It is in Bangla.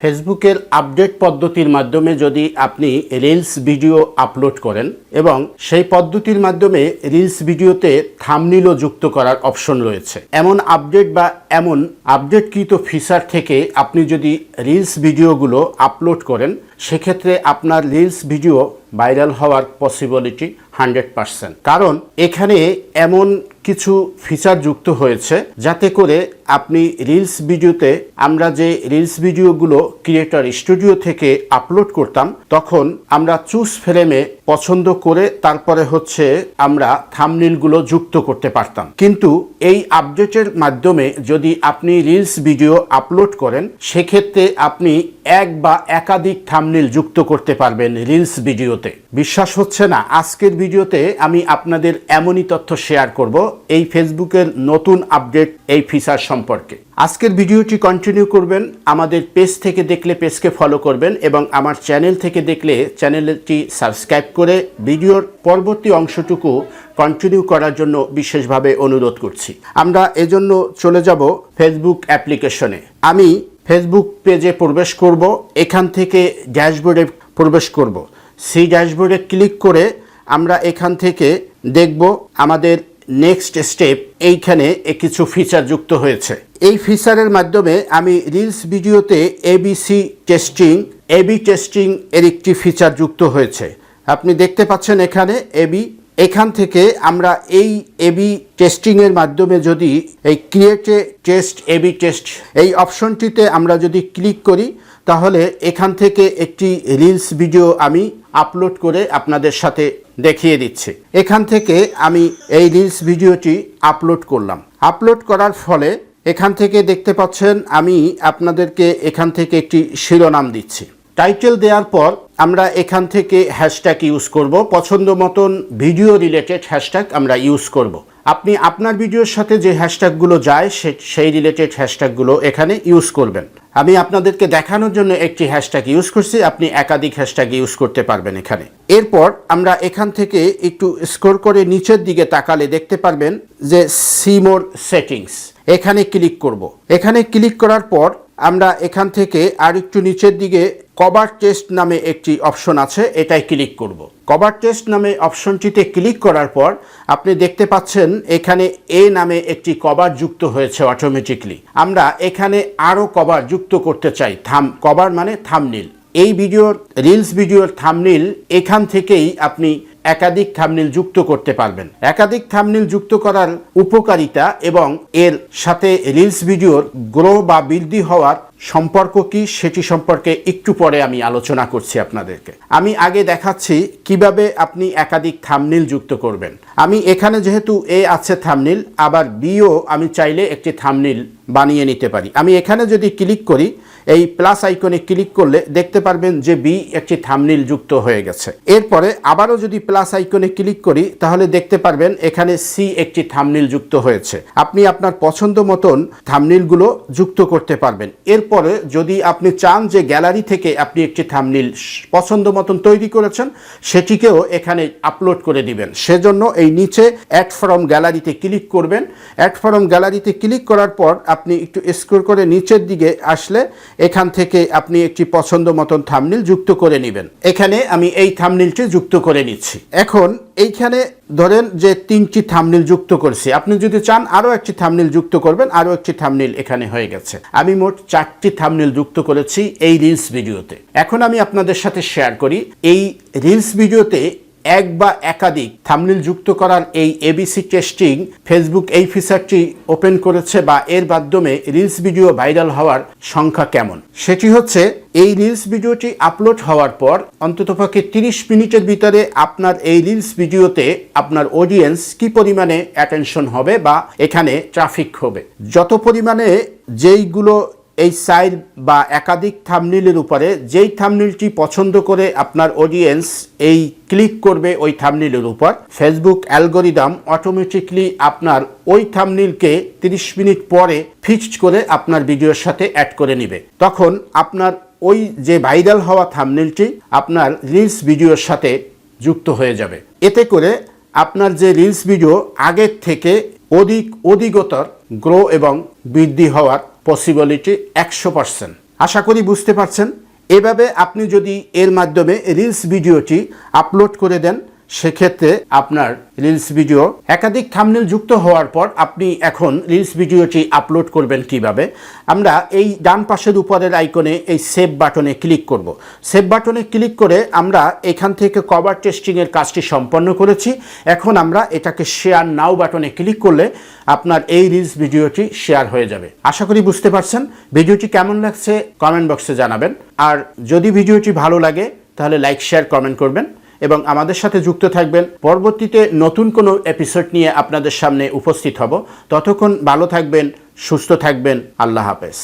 ফেসবুকের আপডেট পদ্ধতির মাধ্যমে যদি আপনি রিলস ভিডিও আপলোড করেন এবং সেই পদ্ধতির মাধ্যমে রিলস ভিডিওতে থাম্বনেইলও যুক্ত করার অপশন রয়েছে। এমন আপডেট বা এমন আপডেটকৃত ফিচার থেকে আপনি যদি রিলস ভিডিওগুলো আপলোড করেন, সেক্ষেত্রে আপনার রিলস ভিডিও ভাইরাল হওয়ার পসিবিলিটি 100%। কারণ এখানে এমন কিছু ফিচার যুক্ত হয়েছে যাতে করে আপনি রিলস ভিডিওতে, আমরা যে রিলস ভিডিওগুলো ক্রিয়েটর স্টুডিও থেকে আপলোড করতাম, তখন আমরা চুজ ফ্রেমে পছন্দ করে তারপরে আমরা থাম্বনেইলগুলো যুক্ত করতে পারতাম। কিন্তু এই আপডেটের মাধ্যমে যদি আপনি রিলস ভিডিও আপলোড করেন, সেক্ষেত্রে আপনি এক বা একাধিক থাম্বনেইল যুক্ত করতে পারবেন রিলস ভিডিওতে। বিশ্বাস হচ্ছে না? আজকের ভিডিওতে আমি আপনাদের এমনই তথ্য শেয়ার করব এই ফেসবুকের নতুন আপডেট এই ফিচার সম্পর্কে। আজকের ভিডিওটি কন্টিনিউ করবেন। আমাদের পেজ থেকে দেখলে পেজকে ফলো করবেন এবং আমার চ্যানেল থেকে দেখলে চ্যানেলটি সাবস্ক্রাইব করে ভিডিওর পরবর্তী অংশটুকু কন্টিনিউ করার জন্য বিশেষভাবে অনুরোধ করছি। আমরা এজন্য চলে যাব ফেসবুক অ্যাপ্লিকেশনে। আমি ফেসবুক পেজে প্রবেশ করব, এখান থেকে ড্যাশবোর্ডে প্রবেশ করব। সেই ড্যাশবোর্ডে ক্লিক করে আমরা এখান থেকে দেখব আমাদের নেক্সট স্টেপ। এইখানে কিছু ফিচার যুক্ত হয়েছে। এই ফিচারের মাধ্যমে আমি রিলস ভিডিওতে এবি টেস্টিং এর একটি ফিচার যুক্ত হয়েছে। আপনি দেখতে পাচ্ছেন এখানে এবি। এখান থেকে আমরা এই এবি টেস্টিংয়ের মাধ্যমে যদি এই ক্রিয়েটে টেস্ট এবি টেস্ট এই অপশনটিতে আমরা যদি ক্লিক করি, তাহলে এখান থেকে একটি রিলস ভিডিও আমি আপলোড করে আপনাদের সাথে দেখিয়ে দিচ্ছি। এখান থেকে আমি এই রিলস ভিডিওটি আপলোড করলাম। আপলোড করার ফলে এখান থেকে দেখতে পাচ্ছেন আমি আপনাদেরকে এখান থেকে একটি শিরোনাম দিচ্ছি। টাইটেল দেওয়ার পর আমরা এখান থেকে হ্যাশট্যাগ ইউজ করব। পছন্দ মতন ভিডিও রিলেটেড হ্যাশট্যাগ আমরা ইউজ করব। আপনি আপনার ভিডিওর সাথে যে হ্যাশট্যাগুলো যায় সেই রিলেটেড হ্যাশট্যাগুলো এখানে ইউজ করবেন। আমি আপনাদেরকে দেখানোর জন্য একটি হ্যাশট্যাগ ইউজ করছি, আপনি একাধিক হ্যাশট্যাগ ইউজ করতে পারবেন এখানে। এরপর আমরা এখান থেকে একটু স্ক্রল করে নিচের দিকে তাকালে দেখতে পারবেন যে সি মোর সেটিংস, এখানে ক্লিক করব। এখানে ক্লিক করার পর আমরা এখান থেকে আর একটু নিচের দিকে কভার টেস্ট নামে একটি অপশন আছে, এটাই ক্লিক করব। কভার টেস্ট নামে অপশনটিতে ক্লিক করার পর আপনি দেখতে পাচ্ছেন এখানে এ নামে একটি কভার যুক্ত হয়েছে অটোমেটিকলি। আমরা এখানে আরও কভার যুক্ত করতে চাই। কভার মানে থাম্বনেইল। এই ভিডিওর রিলস ভিডিওর থাম্বনেইল এখান থেকেই আপনি একাধিক থাম্বনেইল যুক্ত করতে পারবেন। একাধিক থাম্বনেইল যুক্ত করার উপকারিতা এবং এর সাথে রিলস ভিডিওর গ্রো বা বৃদ্ধি হওয়ার সম্পর্ক কি, সেটি সম্পর্কে একটু পরে আমি আলোচনা করছি আপনাদেরকে। আমি আগে দেখাচ্ছি কিভাবে আপনি একাধিক থাম্বনেইল যুক্ত করবেন। আমি এখানে যেহেতু এ আছে থাম্বনেইল, আবার বিও আমি চাইলে একটি থাম্বনেইল বানিয়ে নিতে পারি। আমি এখানে যদি ক্লিক করি, এই প্লাস আইকনে ক্লিক করলে দেখতে পারবেন যে বি একটি থাম্বনেইল যুক্ত হয়ে গেছে। এরপরে আবারও যদি প্লাস আইকনে ক্লিক করি, তাহলে দেখতে পারবেন এখানে সি একটি থাম্বনেইল যুক্ত হয়েছে। আপনি আপনার পছন্দ মতন থাম্বনেইলগুলো যুক্ত করতে পারবেন। এরপরে যদি আপনি চান যে গ্যালারি থেকে আপনি একটি থাম্বনেইল পছন্দ মতন তৈরি করেছেন, সেটিকেও এখানে আপলোড করে দিবেন। সেজন্য এই নিচে অ্যাড ফ্রম গ্যালারিতে ক্লিক করবেন। অ্যাড ফ্রম গ্যালারিতে ক্লিক করার পর আপনি একটু স্ক্রল করে নিচের দিকে আসলে এখান থেকে আপনি একটি পছন্দ মতন থাম্বনেইল যুক্ত করে নেবেন। এখানে আমি এই থাম্বনেইলটি যুক্ত করে নিচ্ছি। এখন এইখানে ধরেন যে 3টি থাম্বনেইল যুক্ত করছি। আপনি যদি চান আরও একটি থাম্বনেইল যুক্ত করবেন, আরও একটি থাম্বনেইল এখানে হয়ে গেছে। আমি মোট 4টি থাম্বনেইল যুক্ত করেছি এই রিলস ভিডিওতে। এখন আমি আপনাদের সাথে শেয়ার করি এই রিলস ভিডিওতে এক বা একাধিক থাম্বনেইল যুক্ত করার এই এবিসি টেস্টিং ফেসবুক এই ফিচারটি ওপেন করেছে বা এর মাধ্যমে রিলস ভিডিও ভাইরাল হওয়ার সংখ্যা কেমন। সেটি হচ্ছে, এই রিলস ভিডিওটি আপলোড হওয়ার পর অন্ততপক্ষে 30 মিনিটের ভিতরে আপনার এই রিলস ভিডিওতে আপনার অডিয়েন্স কি পরিমাণে অ্যাটেনশন হবে বা এখানে ট্রাফিক হবে। যত পরিমাণে যেইগুলো এই সাইড বা একাধিক থাম্বনেইলের উপরে যেই থাম্বনেইলটি পছন্দ করে আপনার অডিয়েন্স এই ক্লিক করবে ওই থাম্বনেইলের উপর, ফেসবুক অ্যালগরিদম অটোমেটিকলি আপনার ওই থাম্বনেইলকে 30 মিনিট পরে ফিক্সড করে আপনার ভিডিওর সাথে অ্যাড করে নেবে। তখন আপনার ওই যে ভাইরাল হওয়া থাম্বনেইলটি আপনার রিলস ভিডিওর সাথে যুক্ত হয়ে যাবে। এতে করে আপনার যে রিলস ভিডিও আগের থেকে অধিকতর গ্রো এবং বৃদ্ধি হওয়ার পসিবিলিটি 100%। আশা করি বুঝতে পারছেন। এভাবে আপনি যদি এর মাধ্যমে রিলস ভিডিওটি আপলোড করে দেন, সেক্ষেত্রে আপনার রিলস ভিডিও একাধিক থাম্বনেল যুক্ত হওয়ার পর আপনি এখন রিলস ভিডিওটি আপলোড করবেন কিভাবে। আমরা এই ডান পাশের উপরের আইকনে এই সেভ বাটনে ক্লিক করব। সেভ বাটনে ক্লিক করে আমরা এখান থেকে কভার টেস্টিংয়ের কাজটি সম্পন্ন করেছি। এখন আমরা এটাকে শেয়ার নাও বাটনে ক্লিক করলে আপনার এই রিলস ভিডিওটি শেয়ার হয়ে যাবে। আশা করি বুঝতে পারছেন। ভিডিওটি কেমন লাগছে কমেন্ট বক্সে জানাবেন। আর যদি ভিডিওটি ভালো লাগে তাহলে লাইক, শেয়ার, কমেন্ট করবেন এবং আমাদের সাথে যুক্ত থাকবেন। পরবর্তীতে নতুন কোনো এপিসোড নিয়ে আপনাদের সামনে উপস্থিত হব। ততক্ষণ ভালো থাকবেন, সুস্থ থাকবেন। আল্লাহ হাফেজ।